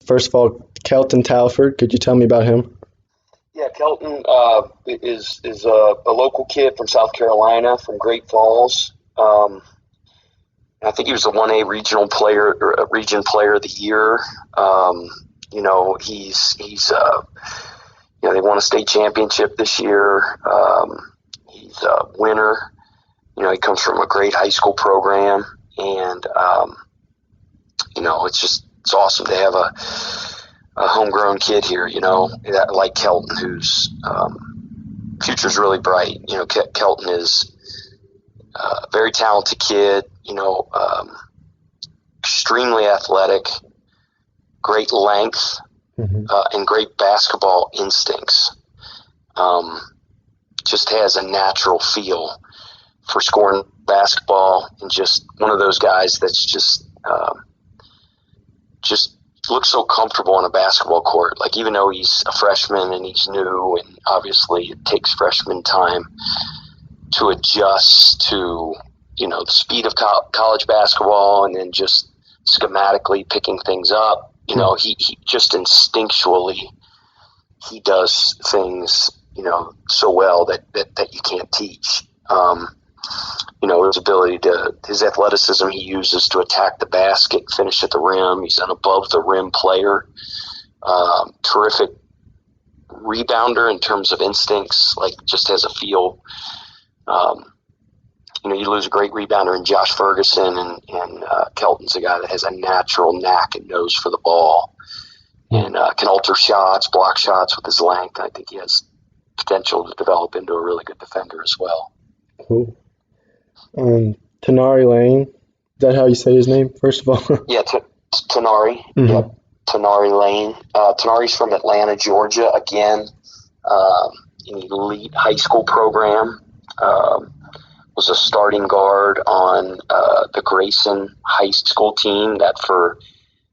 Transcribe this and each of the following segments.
First of all, Kelton Talford, could you tell me about him? Yeah, Kelton is a local kid from South Carolina, from Great Falls. I think he was the 1A regional player, or region player of the year. They won a state championship this year. He's a winner. He comes from a great high school program, and it's awesome to have a homegrown kid here, like Kelton, whose future's really bright. Kelton is a very talented kid, extremely athletic, great length, and great basketball instincts. Just has a natural feel for scoring basketball, and just one of those guys that's just looks so comfortable on a basketball court. Like, even though he's a freshman and he's new, and obviously it takes freshman time to adjust to, the speed of college basketball, and then just schematically picking things up. He just instinctually, he does things, so well that you can't teach. His athleticism he uses to attack the basket, finish at the rim. He's an above the rim player. Terrific rebounder in terms of instincts, like just has a feel. You lose a great rebounder in Josh Ferguson, and Kelton's a guy that has a natural knack and nose for the ball, and can alter shots, block shots with his length. I think he has potential to develop into a really good defender as well. Cool. Tanari Lane, is that how you say his name, first of all? Yeah, Tanari. Mm-hmm. Yep, Tanari Lane. Tanari's from Atlanta, Georgia. Again, an elite high school program. Was a starting guard on the Grayson high school team that for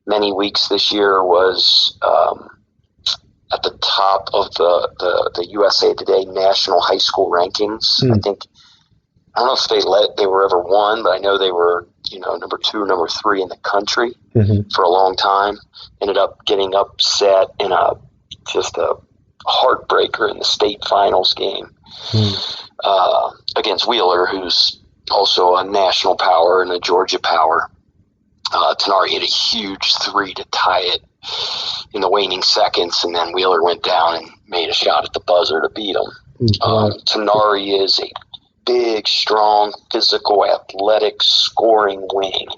many weeks this year was at the top of the USA Today national high school rankings. I don't know if they were ever one, but I know they were, number 2, number 3 in the country for a long time. Ended up getting upset in just a heartbreaker in the state finals game against Wheeler, who's also a national power and a Georgia power. Tanari hit a huge 3 to tie it in the waning seconds, and then Wheeler went down and made a shot at the buzzer to beat him. Tanari is a big, strong, physical, athletic, scoring wing.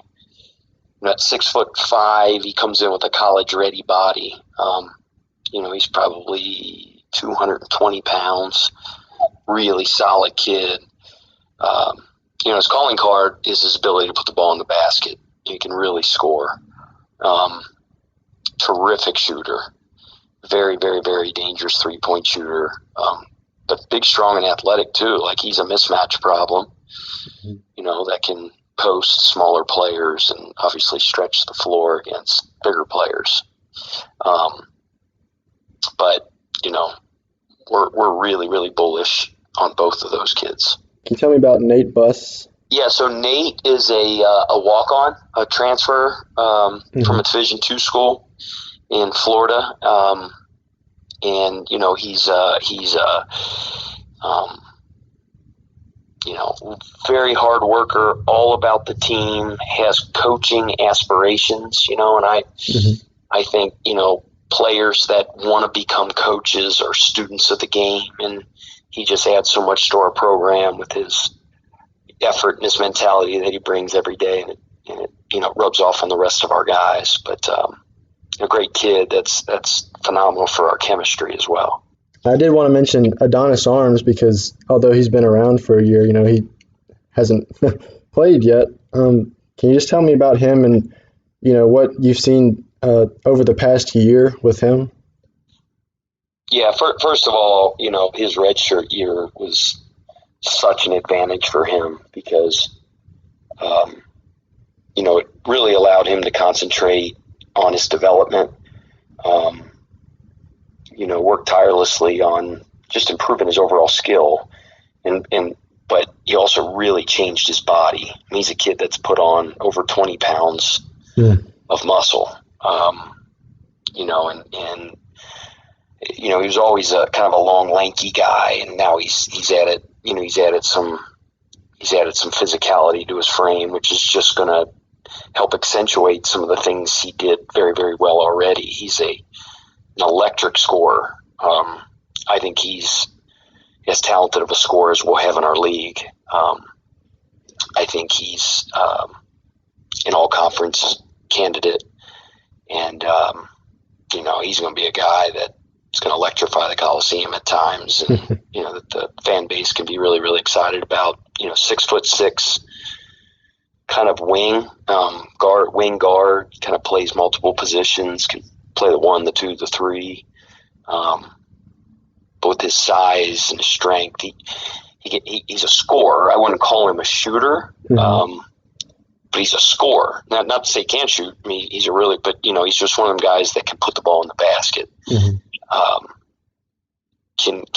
At 6'5", he comes in with a college-ready body. He's probably 220 pounds. Really solid kid. His calling card is his ability to put the ball in the basket. He can really score. Terrific shooter. Very, very, very dangerous three-point shooter. But big, strong, and athletic too. Like, he's a mismatch problem, that can post smaller players and obviously stretch the floor against bigger players. But we're really, really bullish on both of those kids. Can you tell me about Nate Buss? Yeah, so Nate is a walk-on, a transfer from a Division II school in Florida. And he's very hard worker, all about the team, has coaching aspirations, and I think, players that want to become coaches are students of the game, and he just adds so much to our program with his effort and his mentality that he brings every day, and it rubs off on the rest of our guys. But a great kid that's phenomenal for our chemistry as well. I did want to mention Adonis Arms, because although he's been around for a year, he hasn't played yet. Can you just tell me about him and, what you've seen over the past year with him? Yeah, first of all, his redshirt year was such an advantage for him because, it really allowed him to concentrate on his development, work tirelessly on just improving his overall skill. But he also really changed his body. He's a kid that's put on over 20 pounds of muscle. and he was always a kind of a long, lanky guy, and now he's added some physicality to his frame, which is just going to help accentuate some of the things he did very, very well already. He's an electric scorer. I think he's as talented of a scorer as we'll have in our league. I think he's an all-conference candidate, and he's going to be a guy that's going to electrify the Coliseum at times, and that the fan base can be really, really excited about. 6'6", kind of wing guard, kind of plays multiple positions, can play the 1, the 2, the 3. But with his size and his strength, he's a scorer. I wouldn't call him a shooter, but he's a scorer. Not to say he can't shoot. I mean, he's just one of them guys that can put the ball in the basket.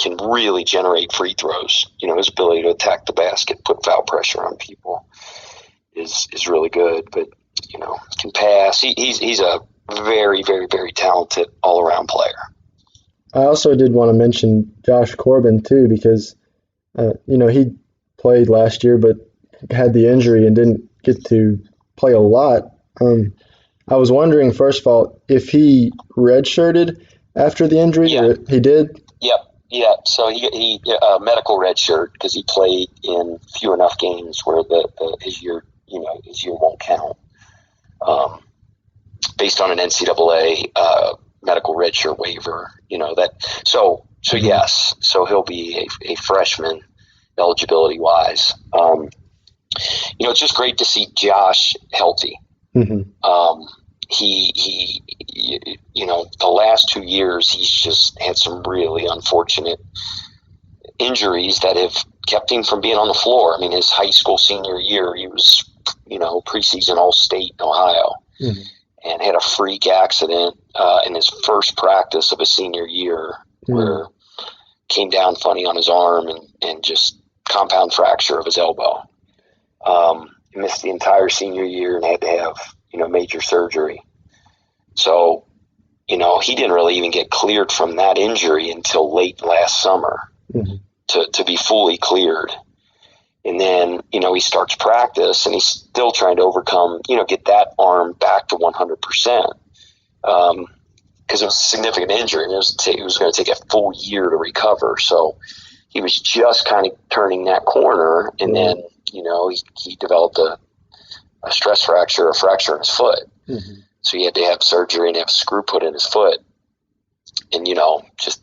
Can really generate free throws. His ability to attack the basket, put foul pressure on people is really good. But can pass. He's a very, very, very talented all around player. I also did want to mention Josh Corbin too, because he played last year but had the injury and didn't get to play a lot. I was wondering, first of all, if he redshirted after the injury. Yeah. He did? Yeah. So he medical redshirt because he played in few enough games where his year won't count. Based on an NCAA medical redshirt waiver, yes. So he'll be a freshman eligibility wise. It's just great to see Josh healthy. He the last 2 years, he's just had some really unfortunate injuries that have kept him from being on the floor. I mean, his high school senior year, he was, preseason All-State in Ohio, and had a freak accident in his first practice of his senior year where came down funny on his arm and just compound fracture of his elbow. He missed the entire senior year and had to have major surgery. So, he didn't really even get cleared from that injury until late last summer to be fully cleared. And then, he starts practice and he's still trying to overcome, get that arm back to 100%. Because it was a significant injury and it was going to take a full year to recover. So he was just kind of turning that corner, and then, he developed a stress fracture, a fracture in his foot. So he had to have surgery and have a screw put in his foot. And, he just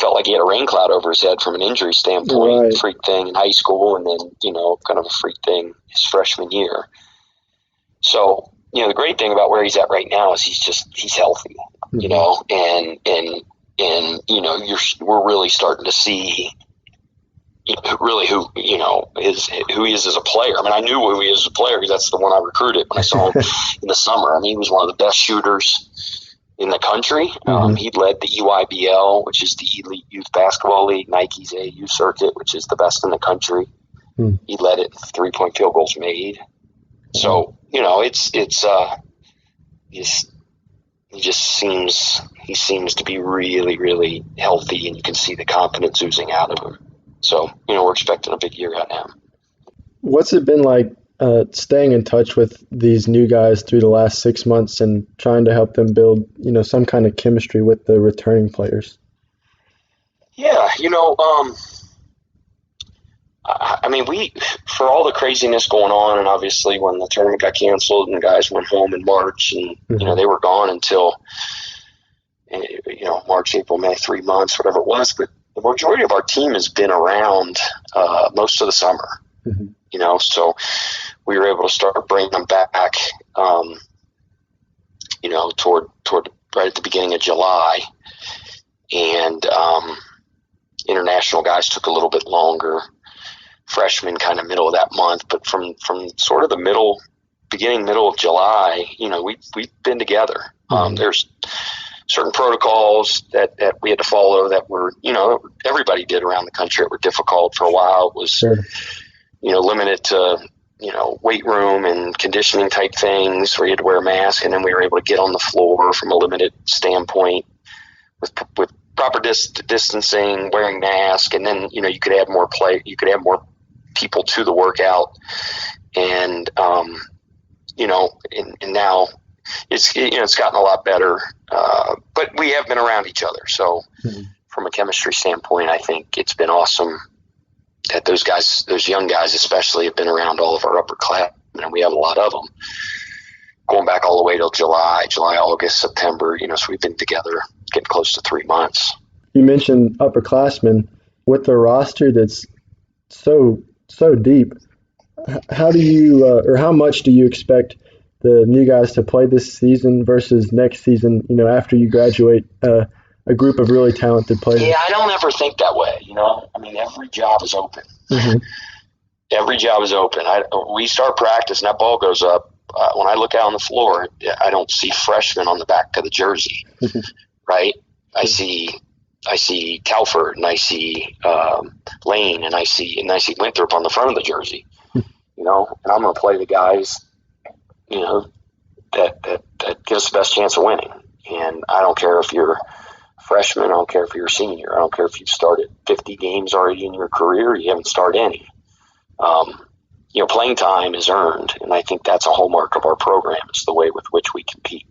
felt like he had a rain cloud over his head from an injury standpoint. Right. Freak thing in high school, and then, kind of a freak thing his freshman year. So, the great thing about where he's at right now is he's healthy, we're really starting to see really who he is as a player. I mean, I knew who he is as a player because that's the one I recruited when I saw him in the summer. I mean, he was one of the best shooters in the country. He led the EYBL, which is the Elite Youth Basketball League, Nike's AU circuit, which is the best in the country. He led it 3-point field goals made. So, he seems to be really, really healthy, and you can see the confidence oozing out of him. So, we're expecting a big year out of him. What's it been like staying in touch with these new guys through the last 6 months and trying to help them build, some kind of chemistry with the returning players? Yeah, I mean, for all the craziness going on, and obviously when the tournament got canceled and the guys went home in March, and they were gone until March, April, May, 3 months, whatever it was. But the majority of our team has been around most of the summer. So we were able to start bringing them back, toward right at the beginning of July, and international guys took a little bit longer. Freshmen kind of middle of that month, but from sort of the middle of July, we've been together. There's certain protocols that we had to follow that were, everybody did around the country that were difficult for a while. It was, limited to weight room and conditioning type things where you had to wear a mask, and then we were able to get on the floor from a limited standpoint with proper distancing, wearing masks, and then you could add more people to the workout, and and now it's gotten a lot better, but we have been around each other, so from a chemistry standpoint, I think it's been awesome that those young guys especially, have been around all of our upperclassmen, and we have a lot of them going back all the way till July, August, September, so we've been together getting close to 3 months. You mentioned upperclassmen. With the roster that's so deep, how do you or how much do you expect the new guys to play this season versus next season, after you graduate, a group of really talented players? Yeah, I don't ever think that way, every job is open. Mm-hmm. Every job is open. We start practice and that ball goes up. When I look out on the floor, I don't see freshmen on the back of the jersey, right? I see Telford, and I see Lane, and I see Winthrop on the front of the jersey, and I'm going to play the guys, that give us the best chance of winning. And I don't care if you're a freshman, I don't care if you're a senior, I don't care if you've started 50 games already in your career, you haven't started any. Playing time is earned, and I think that's a hallmark of our program. It's the way with which we compete.